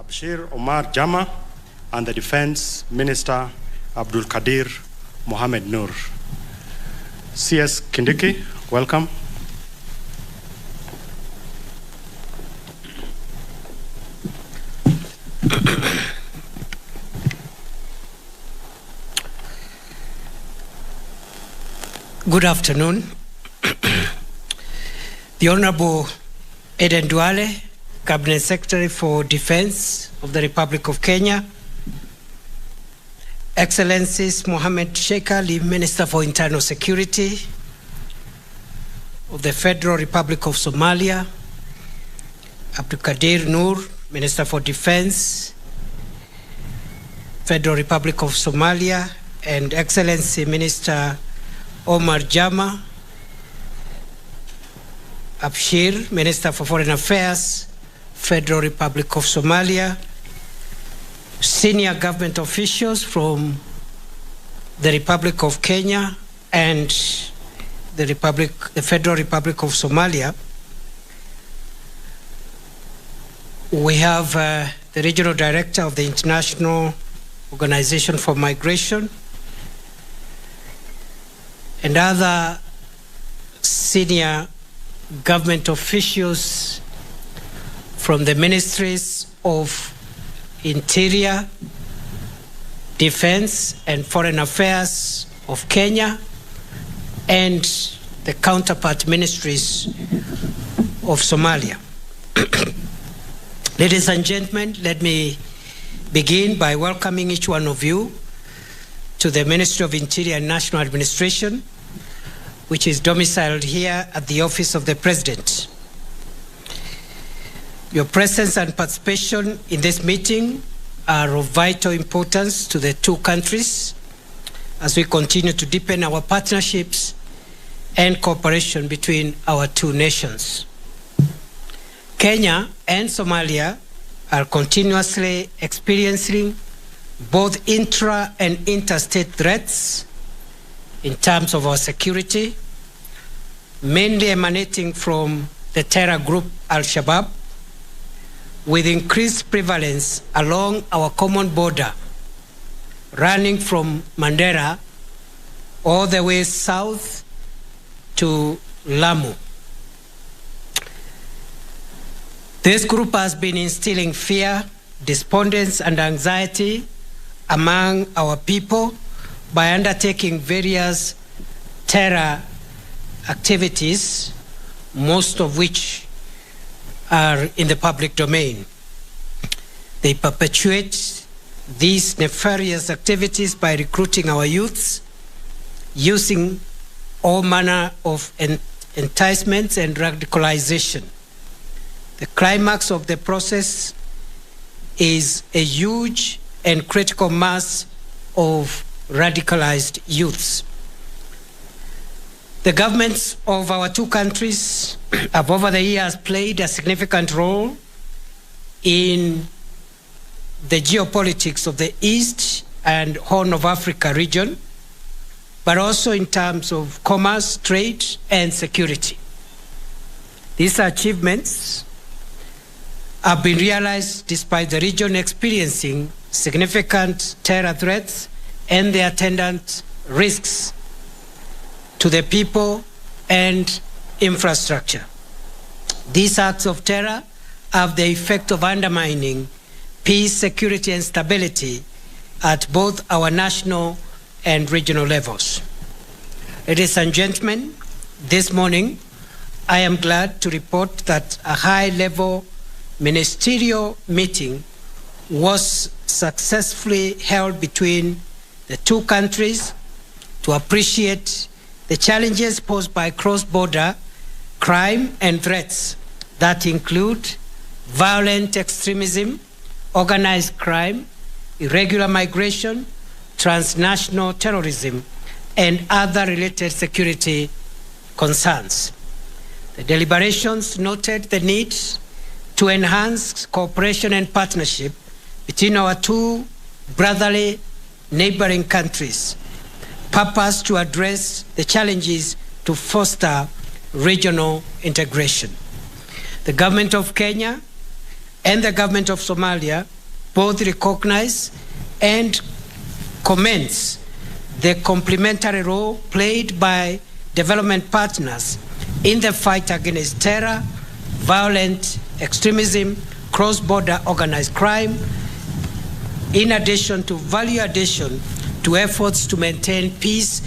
Bashir Omar Jama, and the Defense Minister Abdul Kadir Mohamed Nur. CS Kindiki, welcome. Good afternoon. The Honorable Eden Duale, Cabinet Secretary for Defense of the Republic of Kenya, Excellencies Mohamed Sheikh Ali, Minister for Internal Security of the Federal Republic of Somalia, Abdul Kadir Nur, Minister for Defense, Federal Republic of Somalia, and Excellency Minister Omar Jama Abshir, Minister for Foreign Affairs, Federal Republic of Somalia, senior government officials from the Republic of Kenya and the Federal Republic of Somalia. We have the Regional Director of the International Organization for Migration and other senior government officials from the ministries of Interior, Defense, and Foreign Affairs of Kenya, and the counterpart ministries of Somalia. Ladies and gentlemen, let me begin by welcoming each one of you to the Ministry of Interior and National Administration, which is domiciled here at the Office of the President. Your presence and participation in this meeting are of vital importance to the two countries as we continue to deepen our partnerships and cooperation between our two nations. Kenya and Somalia are continuously experiencing both intra and interstate threats in terms of our security, mainly emanating from the terror group Al-Shabaab, with increased prevalence along our common border, running from Mandera all the way south to Lamu. This group has been instilling fear, despondence, and anxiety among our people by undertaking various terror activities, most of which are in the public domain. They perpetuate these nefarious activities by recruiting our youths, using all manner of enticements and radicalization. The climax of the process is a huge and critical mass of radicalized youths. The governments of our two countries have over the years played a significant role in the geopolitics of the East and Horn of Africa region, but also in terms of commerce, trade, and security. These achievements have been realized despite the region experiencing significant terror threats and the attendant risks to the people and infrastructure. These acts of terror have the effect of undermining peace, security, and stability at both our national and regional levels. Ladies and gentlemen, this morning I am glad to report that a high-level ministerial meeting was successfully held between the two countries to appreciate the challenges posed by cross-border crime and threats that include violent extremism, organized crime, irregular migration, transnational terrorism, and other related security concerns. The deliberations noted the need to enhance cooperation and partnership between our two brotherly neighboring countries, purpose to address the challenges to foster regional integration. The government of Kenya and the government of Somalia both recognize and commends the complementary role played by development partners in the fight against terror, violent extremism, cross-border organized crime, in addition to value addition to efforts to maintain peace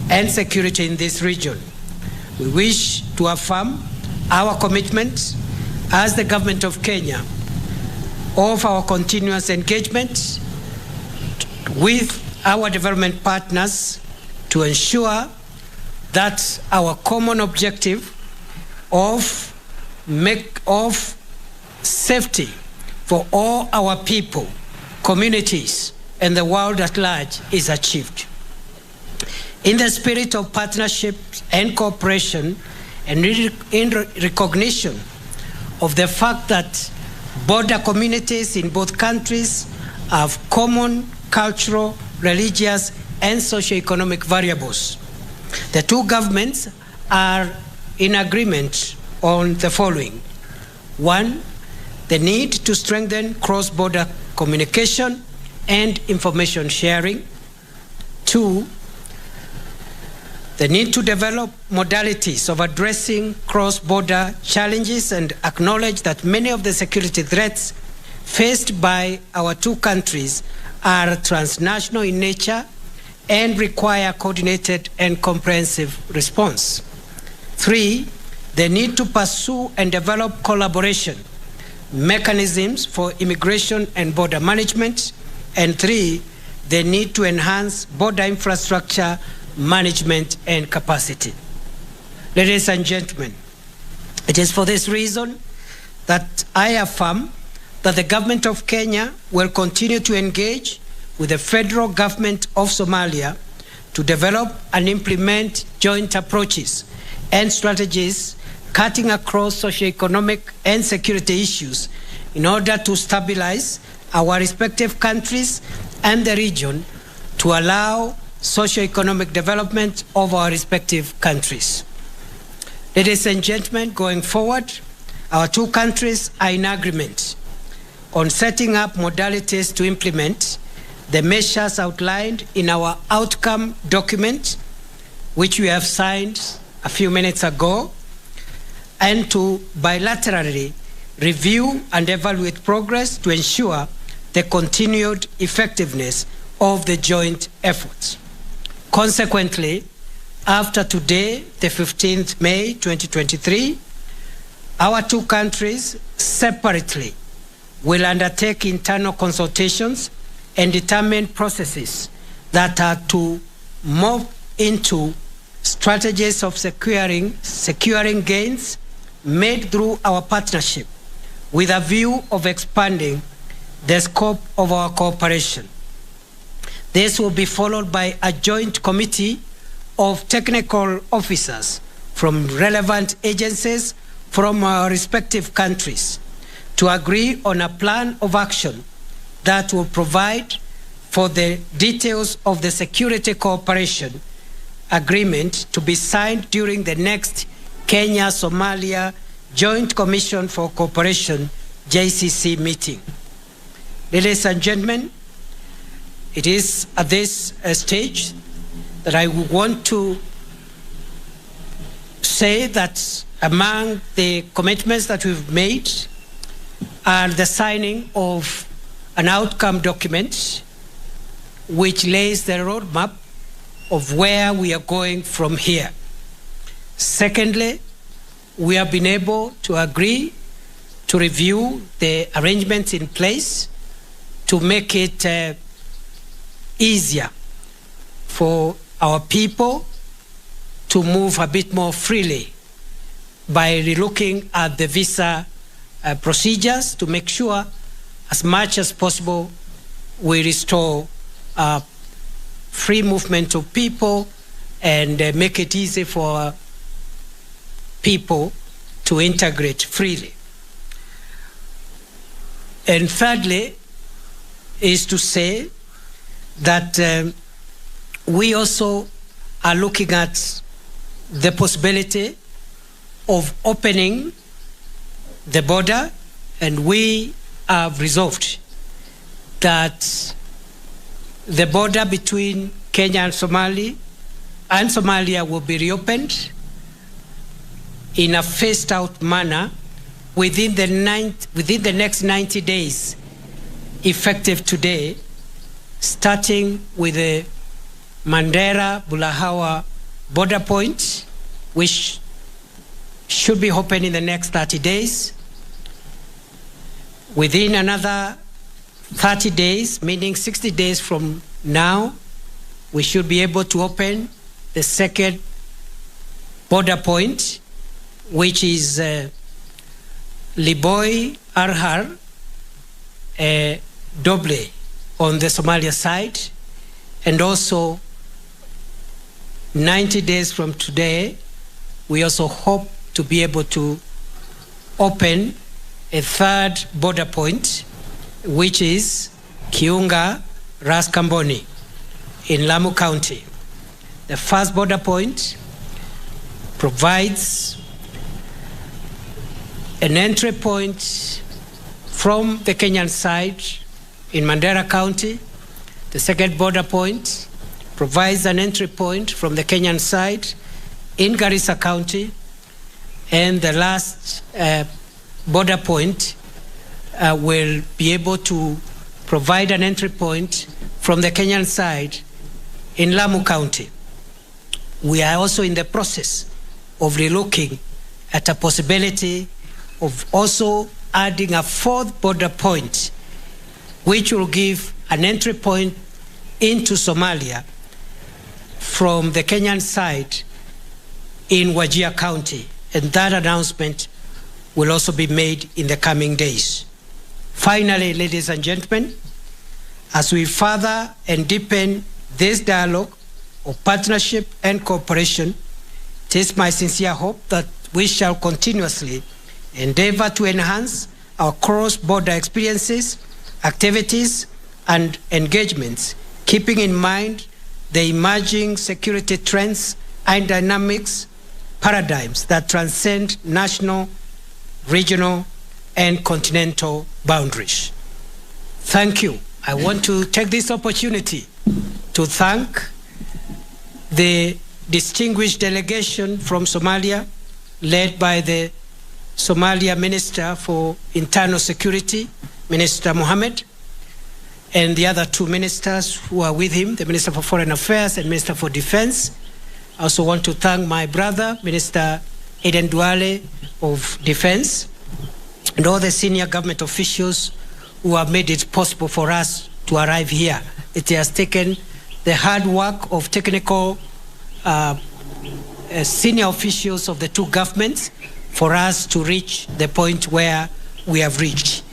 and security in this region. We wish to affirm our commitment as the government of Kenya of our continuous engagement with our development partners to ensure that our common objective of safety for all our people, communities, and the world at large is achieved. In the spirit of partnership and cooperation, and in recognition of the fact that border communities in both countries have common cultural, religious, and socio-economic variables, the two governments are in agreement on the following. One, the need to strengthen cross-border communication and information sharing. Two, the need to develop modalities of addressing cross-border challenges and acknowledge that many of the security threats faced by our two countries are transnational in nature and require coordinated and comprehensive response. Three, the need to pursue and develop collaboration mechanisms for immigration and border management. And three, the need to enhance border infrastructure management and capacity. Ladies and gentlemen, it is for this reason that I affirm that the government of Kenya will continue to engage with the federal government of Somalia to develop and implement joint approaches and strategies cutting across socioeconomic and security issues in order to stabilize our respective countries and the region to allow socio-economic development of our respective countries. Ladies and gentlemen, going forward, our two countries are in agreement on setting up modalities to implement the measures outlined in our outcome document, which we have signed a few minutes ago, and to bilaterally review and evaluate progress to ensure the continued effectiveness of the joint efforts. Consequently, after today, the 15th May 2023, our two countries separately will undertake internal consultations and determine processes that are to move into strategies of securing gains made through our partnership with a view of expanding the scope of our cooperation. This will be followed by a joint committee of technical officers from relevant agencies from our respective countries to agree on a plan of action that will provide for the details of the security cooperation agreement to be signed during the next Kenya-Somalia Joint Commission for Cooperation, JCC meeting. Ladies and gentlemen, it is at this stage that I want to say that among the commitments that we've made are the signing of an outcome document which lays the roadmap of where we are going from here. Secondly, we have been able to agree to review the arrangements in place to make it easier for our people to move a bit more freely by relooking at the visa procedures to make sure as much as possible we restore free movement of people and make it easy for people to integrate freely. And thirdly is to say that we also are looking at the possibility of opening the border, and we have resolved that the border between Kenya and Somalia will be reopened in a phased-out manner within the next 90 days, effective today, starting with the Mandera-Bulahawa border point, which should be open in the next 30 days. Within another 30 days, meaning 60 days from now, we should be able to open the second border point, which is Liboy Arhar Doble on the Somalia side, and also 90 days from today, we also hope to be able to open a third border point, which is Kiunga Ras Kamboni in Lamu County. The first border point provides an entry point from the Kenyan side in Mandera County. The second border point provides an entry point from the Kenyan side in Garissa County. And the last border point will be able to provide an entry point from the Kenyan side in Lamu County. We are also in the process of relooking at a possibility of also adding a fourth border point, which will give an entry point into Somalia from the Kenyan side in Wajir County. And that announcement will also be made in the coming days. Finally, ladies and gentlemen, as we further and deepen this dialogue of partnership and cooperation, it is my sincere hope that we shall continuously endeavor to enhance our cross-border experiences, activities, and engagements, keeping in mind the emerging security trends and dynamics paradigms that transcend national, regional, and continental boundaries. Thank you. I want to take this opportunity to thank the distinguished delegation from Somalia, led by the Somalia Minister for Internal Security, Minister Mohammed, and the other two ministers who are with him, the Minister for Foreign Affairs and Minister for Defense. I also want to thank my brother, Minister Eden Duale of Defense, and all the senior government officials who have made it possible for us to arrive here. It has taken the hard work of technical senior officials of the two governments for us to reach the point where we have reached.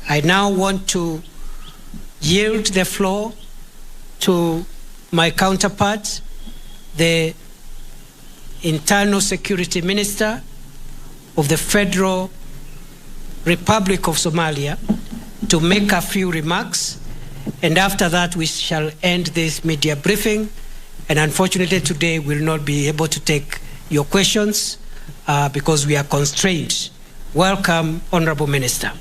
I now want to yield the floor to my counterpart, the Internal Security Minister of the Federal Republic of Somalia, to make a few remarks, and after that we shall end this media briefing. And unfortunately today we'll not be able to take your questions because we are constrained. Welcome, Honorable Minister.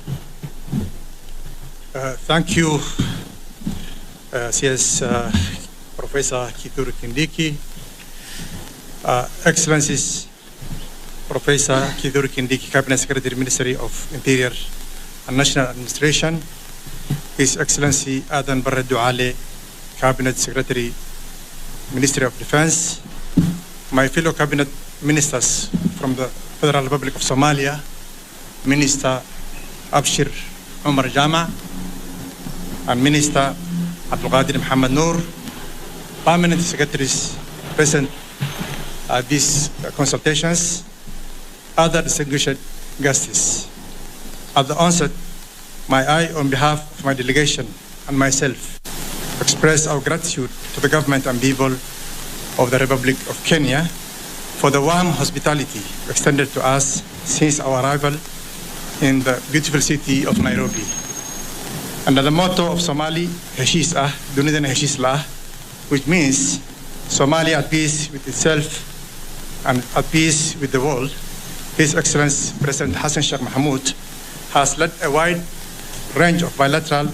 Thank you, CS Professor Kithure Kindiki. Excellencies, Professor Kithure Kindiki, Cabinet Secretary, Ministry of Interior and National Administration, His Excellency Adan Barre Duale, Cabinet Secretary, Ministry of Defense, my fellow Cabinet Ministers from the Federal Republic of Somalia, Minister Abshir Omar Jama, and Minister Abdul Qadir Muhammad Noor, Permanent Secretaries present at these consultations, other distinguished guests. At the onset, may I, on behalf of my delegation and myself, express our gratitude to the government and people of the Republic of Kenya for the warm hospitality extended to us since our arrival in the beautiful city of Nairobi. Under the motto of Somali, Heshiis Ah, Dunida na Heshiis La, which means Somalia at peace with itself and at peace with the world, His Excellency President Hassan Sheikh Mohamud has led a wide range of bilateral,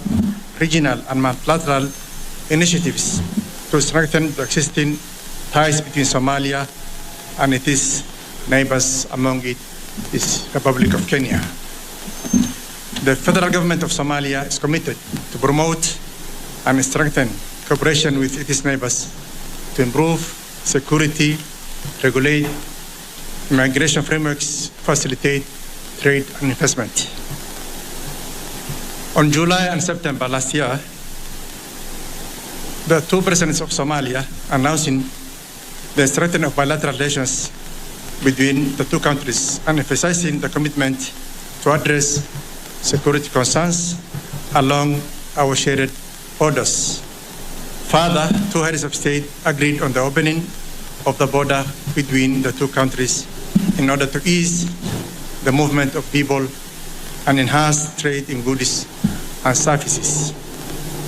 regional and multilateral initiatives to strengthen the existing ties between Somalia and its neighbors, among it is Republic of Kenya. The federal government of Somalia is committed to promote and strengthen cooperation with its neighbors to improve security, regulate migration frameworks, facilitate trade and investment. On July and September last year, the two presidents of Somalia announcing the strengthening of bilateral relations between the two countries and emphasizing the commitment to address security concerns along our shared borders. Further, two heads of state agreed on the opening of the border between the two countries in order to ease the movement of people and enhance trade in goods and services.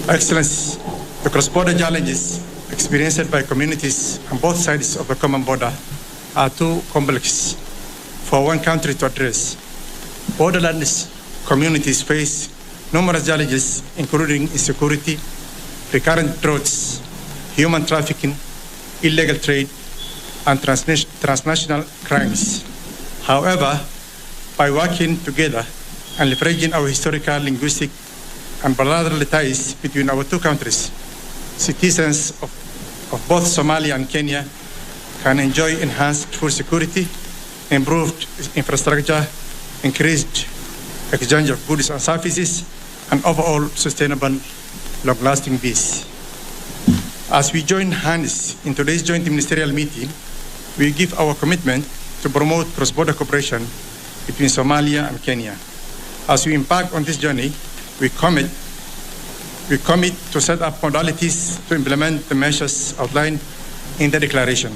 Excellency, the cross-border challenges experienced by communities on both sides of the common border are too complex for one country to address. Borderlands communities face numerous challenges, including insecurity, recurrent droughts, human trafficking, illegal trade, and transnational crimes. However, by working together and leveraging our historical, linguistic, and bilateral ties between our two countries, citizens of both Somalia and Kenya can enjoy enhanced food security, improved infrastructure, increased exchange of goods and services, and overall sustainable, long-lasting peace. As we join hands in today's joint ministerial meeting, we give our commitment to promote cross-border cooperation between Somalia and Kenya. As we embark on this journey, we commit to set up modalities to implement the measures outlined in the declaration.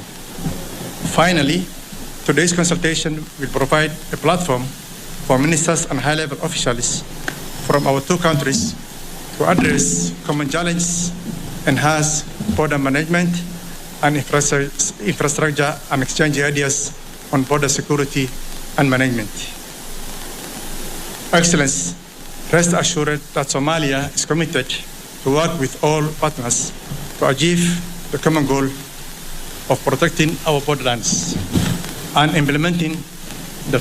Finally, today's consultation will provide a platform for ministers and high-level officials from our two countries to address common challenges, enhance border management and infrastructure, and exchange ideas on border security and management. Excellency, rest assured that Somalia is committed to work with all partners to achieve the common goal of protecting our borderlands and implementing the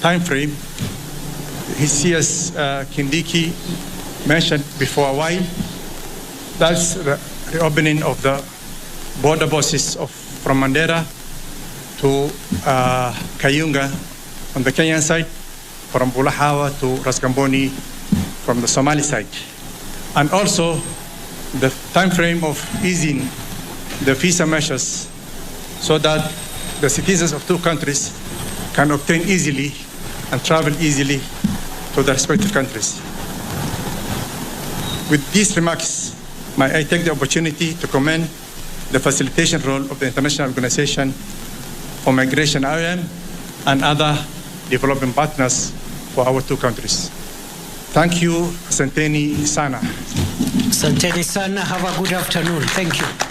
time frame CS Kindiki mentioned before a while. That's the reopening of the border bosses from Mandera to Kayunga on the Kenyan side, from Bulahawa to Rasgamboni from the Somali side. And also the time frame of easing the visa measures so that the citizens of two countries can obtain easily and travel easily to the respective countries. With these remarks, may I take the opportunity to commend the facilitation role of the International Organization for Migration, IOM, and other development partners for our two countries. Thank you, Asanteni Sana. Asanteni Sana, have a good afternoon. Thank you.